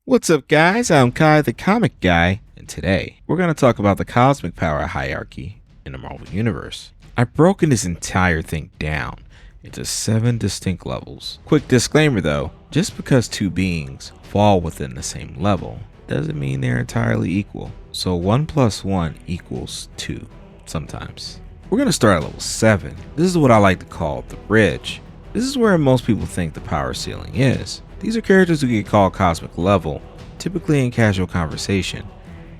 What's up, guys? I'm Kai, the comic guy, and today we're going to talk about the cosmic power hierarchy in the Marvel Universe. I've broken this entire thing down into 7 distinct levels. Quick disclaimer though, just because two beings fall within the same level doesn't mean they're entirely equal. So 1 plus 1 equals 2 sometimes. We're going to start at level 7. This is what I like to call the bridge. This is where most people think the power ceiling is. These are characters who get called cosmic level, typically in casual conversation.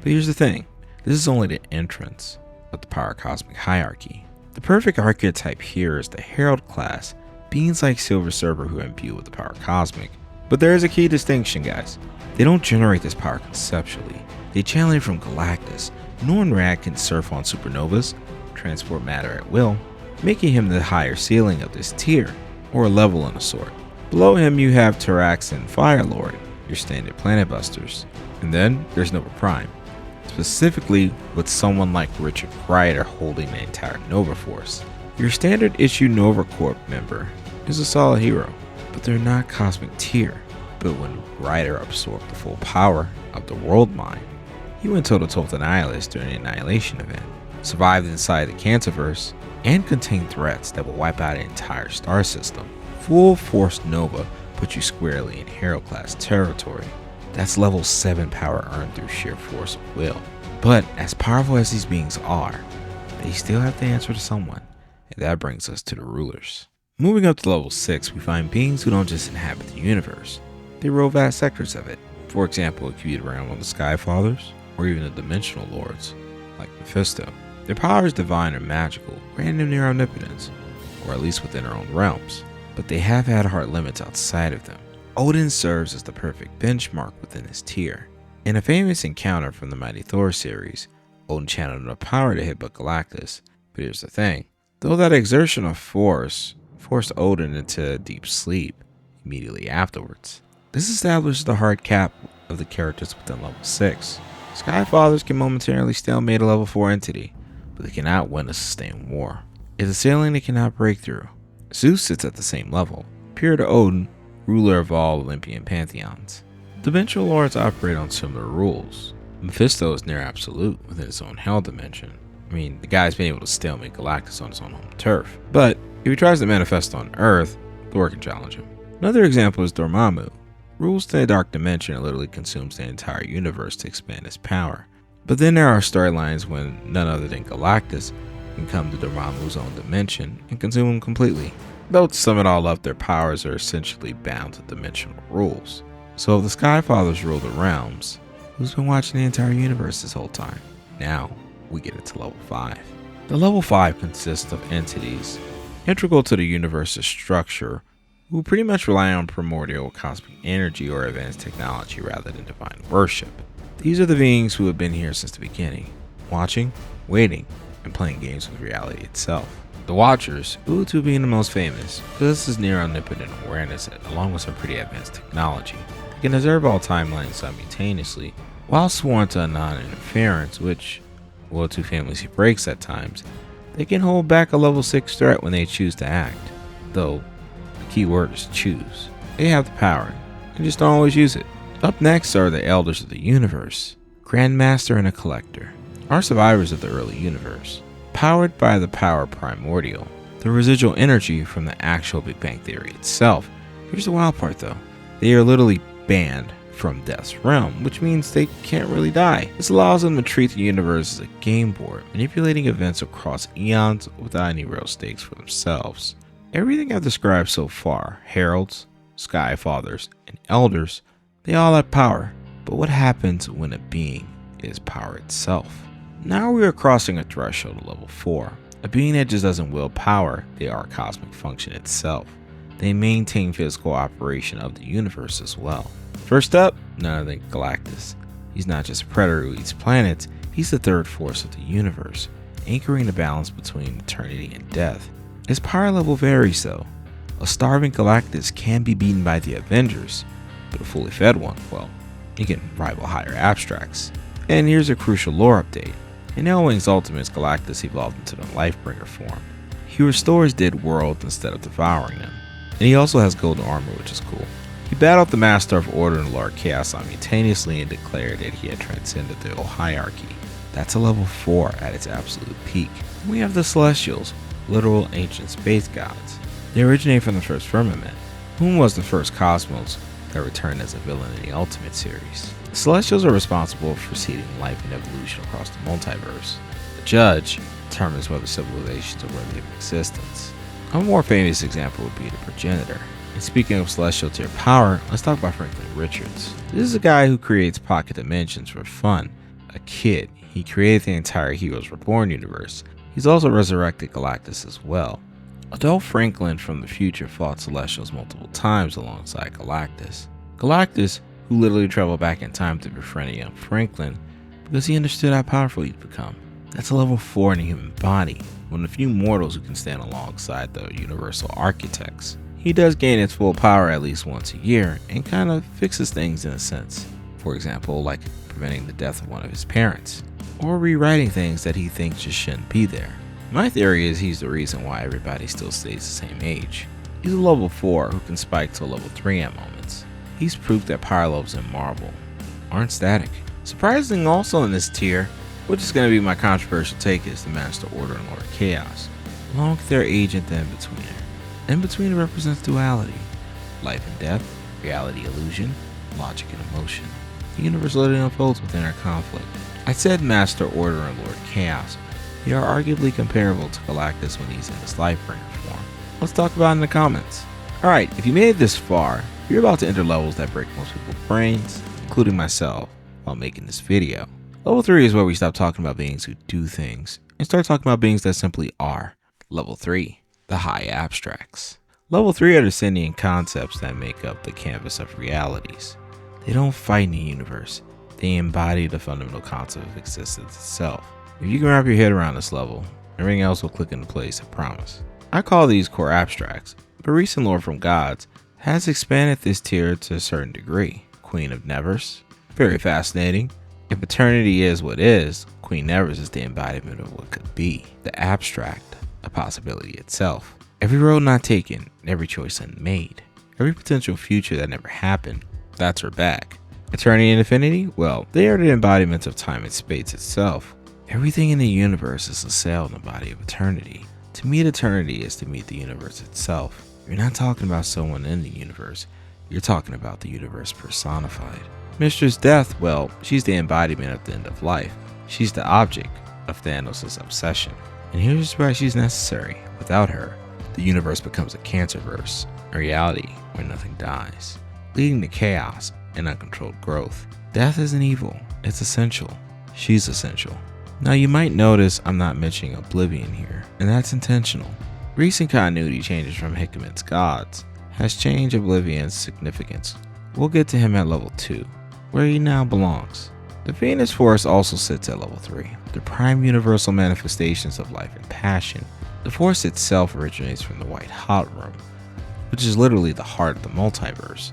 But here's the thing, this is only the entrance of the power cosmic hierarchy. The perfect archetype here is the Herald class, beings like Silver Surfer who are imbued with the power cosmic. But there is a key distinction, guys. They don't generate this power conceptually. They channel it from Galactus. Nornrad can surf on supernovas, transport matter at will, making him the higher ceiling of this tier, or a level in a sort. Below him you have Tarax and Firelord, your standard planet busters. And then there's Nova Prime, specifically with someone like Richard Rider holding the entire Nova Force. Your standard issue Nova Corp member is a solid hero, but they're not cosmic tier. But when Rider absorbed the full power of the World Mind, he went toe-to-toe with Annihilus during the Annihilation event, survived inside the Cancerverse, and contained threats that will wipe out an entire star system. Full Force Nova puts you squarely in Herald class territory. That's level 7 power earned through sheer force of will. But as powerful as these beings are, they still have to answer to someone, and that brings us to the rulers. Moving up to level 6, we find beings who don't just inhabit the universe, they rule vast sectors of it. For example, it could be the realm of the Skyfathers, or even the Dimensional Lords, like Mephisto. Their power is divine or magical, granting them near omnipotence, or at least within their own realms. But they have had hard limits outside of them. Odin serves as the perfect benchmark within his tier. In a famous encounter from the Mighty Thor series, Odin channeled enough power to hit but Galactus. But here's the thing, though that exertion of force forced Odin into deep sleep immediately afterwards. This establishes the hard cap of the characters within level 6. Skyfathers can momentarily stalemate a level 4 entity, but they cannot win a sustained war. It's a ceiling they cannot break through. Zeus sits at the same level, peer to Odin, ruler of all Olympian pantheons. Dimensional Lords operate on similar rules. Mephisto is near absolute within his own hell dimension. I mean, the guy's been able to stalemate Galactus on his own home turf. But if he tries to manifest on Earth, Thor can challenge him. Another example is Dormammu. Rules to the dark dimension and literally consumes the entire universe to expand his power. But then there are storylines when none other than Galactus can come to Dormammu's own dimension and consume him completely. Though to sum it all up, their powers are essentially bound to dimensional rules. So if the Skyfathers rule the realms, who's been watching the entire universe this whole time? Now we get into level 5. The level 5 consists of entities integral to the universe's structure who pretty much rely on primordial cosmic energy or advanced technology rather than divine worship. These are the beings who have been here since the beginning, watching, waiting, and playing games with reality itself. The Watchers, Utu being the most famous, possesses near omnipotent awareness along with some pretty advanced technology. They can observe all timelines simultaneously, while sworn to non-interference, which, while two families he breaks at times, they can hold back a level 6 threat when they choose to act. Though, the key word is choose. They have the power, and just don't always use it. Up next are the Elders of the Universe, Grandmaster and a Collector, are survivors of the early universe. Powered by the power primordial, the residual energy from the actual Big Bang Theory itself. Here's the wild part though, they are literally banned from Death's realm, which means they can't really die. This allows them to treat the universe as a game board, manipulating events across eons without any real stakes for themselves. Everything I've described so far, Heralds, Skyfathers, and Elders, they all have power, but what happens when a being is power itself? Now we are crossing a threshold of level 4. A being that just doesn't will power, they are cosmic function itself. They maintain physical operation of the universe as well. First up, none other than Galactus. He's not just a predator who eats planets, he's the third force of the universe, anchoring the balance between eternity and death. His power level varies though. A starving Galactus can be beaten by the Avengers, but a fully fed one, well, he can rival higher abstracts. And here's a crucial lore update. In Ewing's Ultimates, Galactus evolved into the Lifebringer form. He restores dead worlds instead of devouring them. And he also has golden armor, which is cool. He battled the Master of Order and Lord Chaos simultaneously and declared that he had transcended the old hierarchy. That's a level 4 at its absolute peak. We have the Celestials, literal ancient space gods. They originate from the first firmament, whom was the first cosmos that returned as a villain in the Ultimate series. The Celestials are responsible for seeding life and evolution across the multiverse. The Judge determines whether civilizations are worthy of existence. A more famous example would be the Progenitor. And speaking of celestial tier power, let's talk about Franklin Richards. This is a guy who creates pocket dimensions for fun. A kid, he created the entire Heroes Reborn universe. He's also resurrected Galactus as well. Although Franklin from the future fought Celestials multiple times alongside Galactus, who literally traveled back in time to befriend a young Franklin because he understood how powerful he'd become. That's a level 4 in the human body, one of the few mortals who can stand alongside the Universal Architects. He does gain its full power at least once a year and kind of fixes things in a sense. For example, like preventing the death of one of his parents, or rewriting things that he thinks just shouldn't be there. My theory is he's the reason why everybody still stays the same age. He's a level 4 who can spike to a level 3 at moments. He's proof that power levels in Marvel aren't static. Surprising also in this tier, which is going to be my controversial take, is the Master Order and Lord Chaos, along with their agent, the In-Betweener. In-Betweener represents duality, life and death, reality illusion, logic and emotion. The universe literally unfolds within our conflict. I said Master Order and Lord Chaos. They are arguably comparable to Galactus when he's in his Lifebringer form. Let's talk about it in the comments. Alright, if you made it this far, you're about to enter levels that break most people's brains, including myself, while making this video. Level 3 is where we stop talking about beings who do things and start talking about beings that simply are. Level 3, the high abstracts. Level 3 are the sentient concepts that make up the canvas of realities. They don't fight in the universe, they embody the fundamental concept of existence itself. If you can wrap your head around this level, everything else will click into place, I promise. I call these core abstracts, but recent lore from G.O.D.S has expanded this tier to a certain degree. Queen of Nevers, very fascinating. If eternity is what is, Queen Nevers is the embodiment of what could be, the abstract, a possibility itself. Every road not taken, every choice unmade, every potential future that never happened, that's her back. Eternity and infinity? Well, they are the embodiments of time and space itself. Everything in the universe is a cell in the body of eternity. To meet eternity is to meet the universe itself. You're not talking about someone in the universe, you're talking about the universe personified. Mistress Death, well, she's the embodiment of the end of life. She's the object of Thanos' obsession. And here's why she's necessary. Without her, the universe becomes a cancerverse, a reality where nothing dies, leading to chaos and uncontrolled growth. Death isn't evil, it's essential. She's essential. Now you might notice I'm not mentioning Oblivion here, and that's intentional. Recent continuity changes from Hickman's G.O.D.S has changed Oblivion's significance. We'll get to him at level 2, where he now belongs. The Phoenix Force also sits at level 3, the prime universal manifestations of life and passion. The Force itself originates from the White Hot Room, which is literally the heart of the multiverse.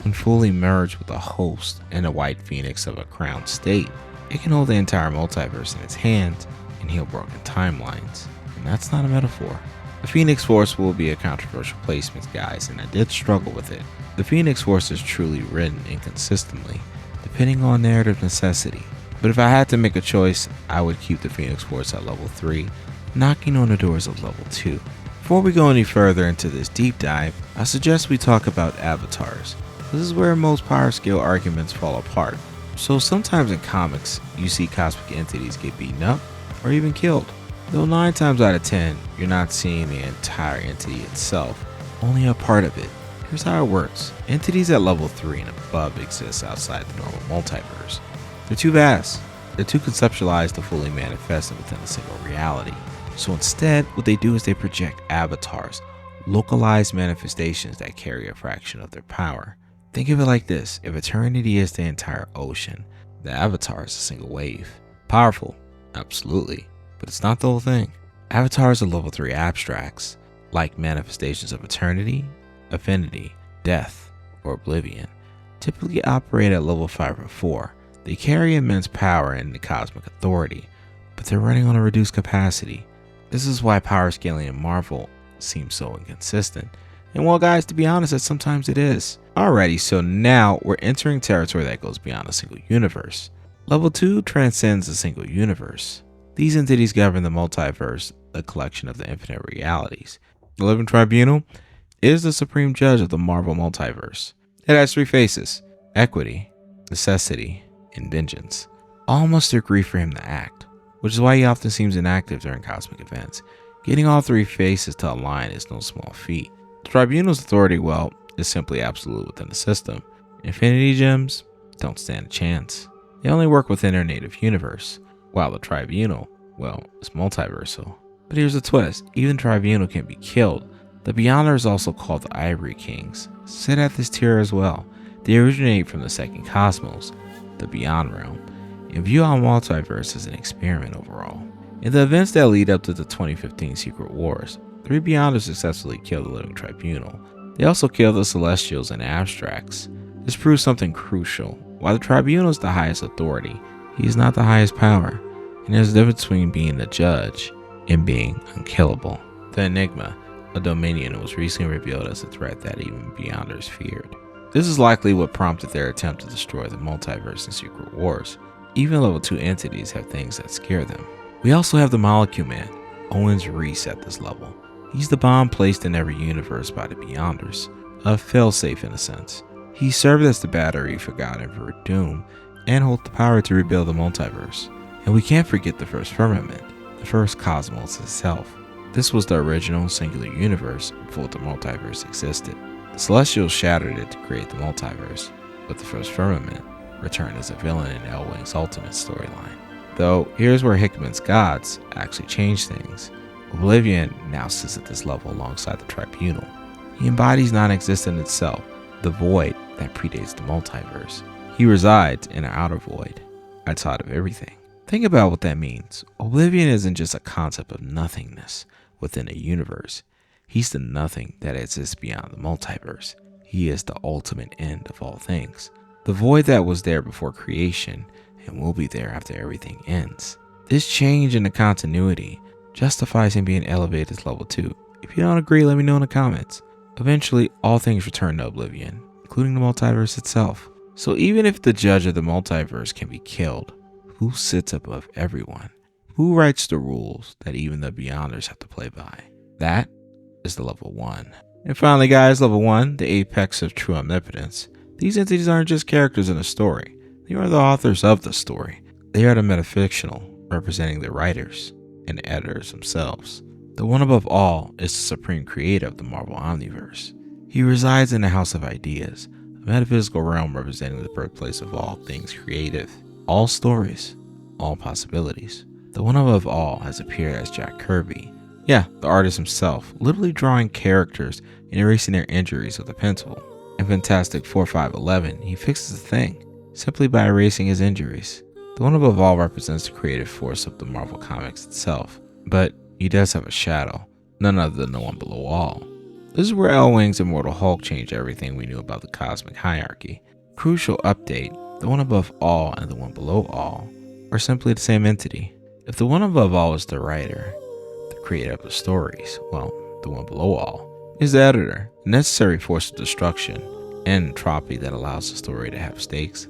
When fully merged with a host and a White Phoenix of a crowned state, it can hold the entire multiverse in its hands and heal broken timelines. And that's not a metaphor. The Phoenix Force will be a controversial placement, guys, and I did struggle with it. The Phoenix Force is truly written inconsistently, depending on narrative necessity. But if I had to make a choice, I would keep the Phoenix Force at level 3, knocking on the doors of level 2. Before we go any further into this deep dive, I suggest we talk about avatars. This is where most power scale arguments fall apart. So sometimes in comics, you see cosmic entities get beaten up or even killed. Though 9 times out of 10, you're not seeing the entire entity itself, only a part of it. Here's how it works. Entities at level 3 and above exist outside the normal multiverse. They're too vast. They're too conceptualized to fully manifest within a single reality. So instead, what they do is they project avatars, localized manifestations that carry a fraction of their power. Think of it like this. If eternity is the entire ocean, the avatar is a single wave. Powerful? Absolutely. But it's not the whole thing. Avatars are level 3 abstracts, like manifestations of eternity, affinity, death, or oblivion, typically operate at level 5 or 4. They carry immense power and the cosmic authority, but they're running on a reduced capacity. This is why power scaling in Marvel seems so inconsistent. And well guys, to be honest, that sometimes it is. Alrighty, so now we're entering territory that goes beyond a single universe. Level 2 transcends a single universe. These entities govern the multiverse, a collection of the infinite realities. The Living Tribunal is the supreme judge of the Marvel Multiverse. It has three faces: equity, necessity, and vengeance. All must agree for him to act, which is why he often seems inactive during cosmic events. Getting all three faces to align is no small feat. The Tribunal's authority, well, is simply absolute within the system. Infinity Gems don't stand a chance. They only work within their native universe, while the Tribunal, well, is multiversal. But here's the twist: even Tribunal can be killed. The Beyonders, also called the Ivory Kings, sit at this tier as well. They originate from the second cosmos, the Beyond Realm, and view our multiverse as an experiment overall. In the events that lead up to the 2015 Secret Wars, 3 Beyonders successfully killed the Living Tribunal. They also killed the Celestials and Abstracts. This proves something crucial. While the Tribunal is the highest authority, he is not the highest power, and there's a difference between being the judge and being unkillable. The Enigma, a Dominion, was recently revealed as a threat that even Beyonders feared. This is likely what prompted their attempt to destroy the multiverse in Secret Wars. Even level 2 entities have things that scare them. We also have the Molecule Man, Owens Reese, at this level. He's the bomb placed in every universe by the Beyonders, a failsafe in a sense. He served as the battery for God Emperor Doom and holds the power to rebuild the multiverse. And we can't forget the first firmament, the first cosmos itself. This was the original singular universe before the multiverse existed. The Celestials shattered it to create the multiverse, but the first firmament returned as a villain in Ewing's Ultimate storyline. Though, here's where Hickman's G.O.D.S actually changed things. Oblivion now sits at this level alongside the Tribunal. He embodies non-existent itself, the void that predates the multiverse. He resides in an outer void, outside of everything. Think about what that means. Oblivion isn't just a concept of nothingness within a universe. He's the nothing that exists beyond the multiverse. He is the ultimate end of all things. The void that was there before creation and will be there after everything ends. This change in the continuity justifies him being elevated to level 2. If you don't agree, let me know in the comments. Eventually, all things return to Oblivion, including the multiverse itself. So even if the judge of the multiverse can be killed, who sits above everyone? Who writes the rules that even the Beyonders have to play by? That is the level 1. And finally, guys, level 1, the apex of true omnipotence. These entities aren't just characters in a story. They are the authors of the story. They are the meta-fictional, representing the writers and editors themselves. The one above all is the supreme creator of the Marvel Omniverse. He resides in the House of Ideas, a metaphysical realm representing the birthplace of all things creative, all stories, all possibilities. The one above all has appeared as Jack Kirby. Yeah, the artist himself, literally drawing characters and erasing their injuries with a pencil. In Fantastic Four 511, he fixes the thing, simply by erasing his injuries. The one above all represents the creative force of the Marvel Comics itself, but he does have a shadow, none other than the one below all. This is where Ewing's Immortal Hulk changed everything we knew about the cosmic hierarchy. Crucial update: the one above all and the one below all are simply the same entity. If the one above all is the writer, the creator of the stories, well, the one below all is the editor, the necessary force of destruction and entropy that allows the story to have stakes,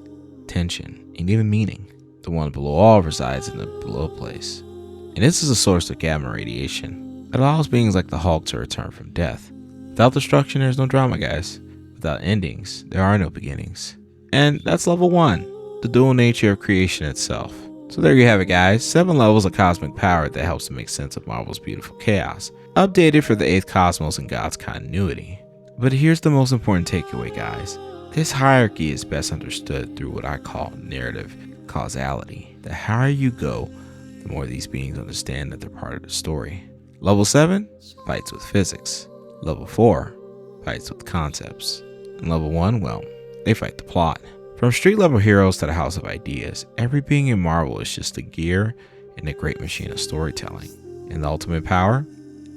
tension, and even meaning. The one below all resides in the below place, and this is a source of gamma radiation that allows beings like the Hulk to return from death. Without destruction, there's no drama, guys. Without endings, there are no beginnings. And that's level 1, the dual nature of creation itself. So there you have it, guys. 7 levels of cosmic power that helps to make sense of Marvel's beautiful chaos, updated for the 8th cosmos and God's continuity. But here's the most important takeaway, guys. This hierarchy is best understood through what I call narrative causality. The higher you go, the more these beings understand that they're part of the story. Level 7 fights with physics. Level 4 fights with concepts. And level 1, well, they fight the plot. From street level heroes to the House of Ideas, every being in Marvel is just a gear in a great machine of storytelling. And the ultimate power?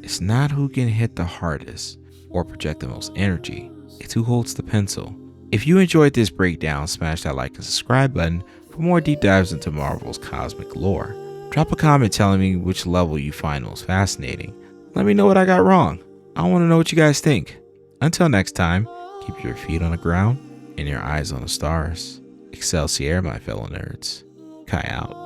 It's not who can hit the hardest or project the most energy, it's who holds the pencil. If you enjoyed this breakdown, smash that like and subscribe button for more deep dives into Marvel's cosmic lore. Drop a comment telling me which level you find most fascinating. Let me know what I got wrong. I want to know what you guys think. Until next time, Keep your feet on the ground and your eyes on the stars. Excelsior, my fellow nerds. Kai out.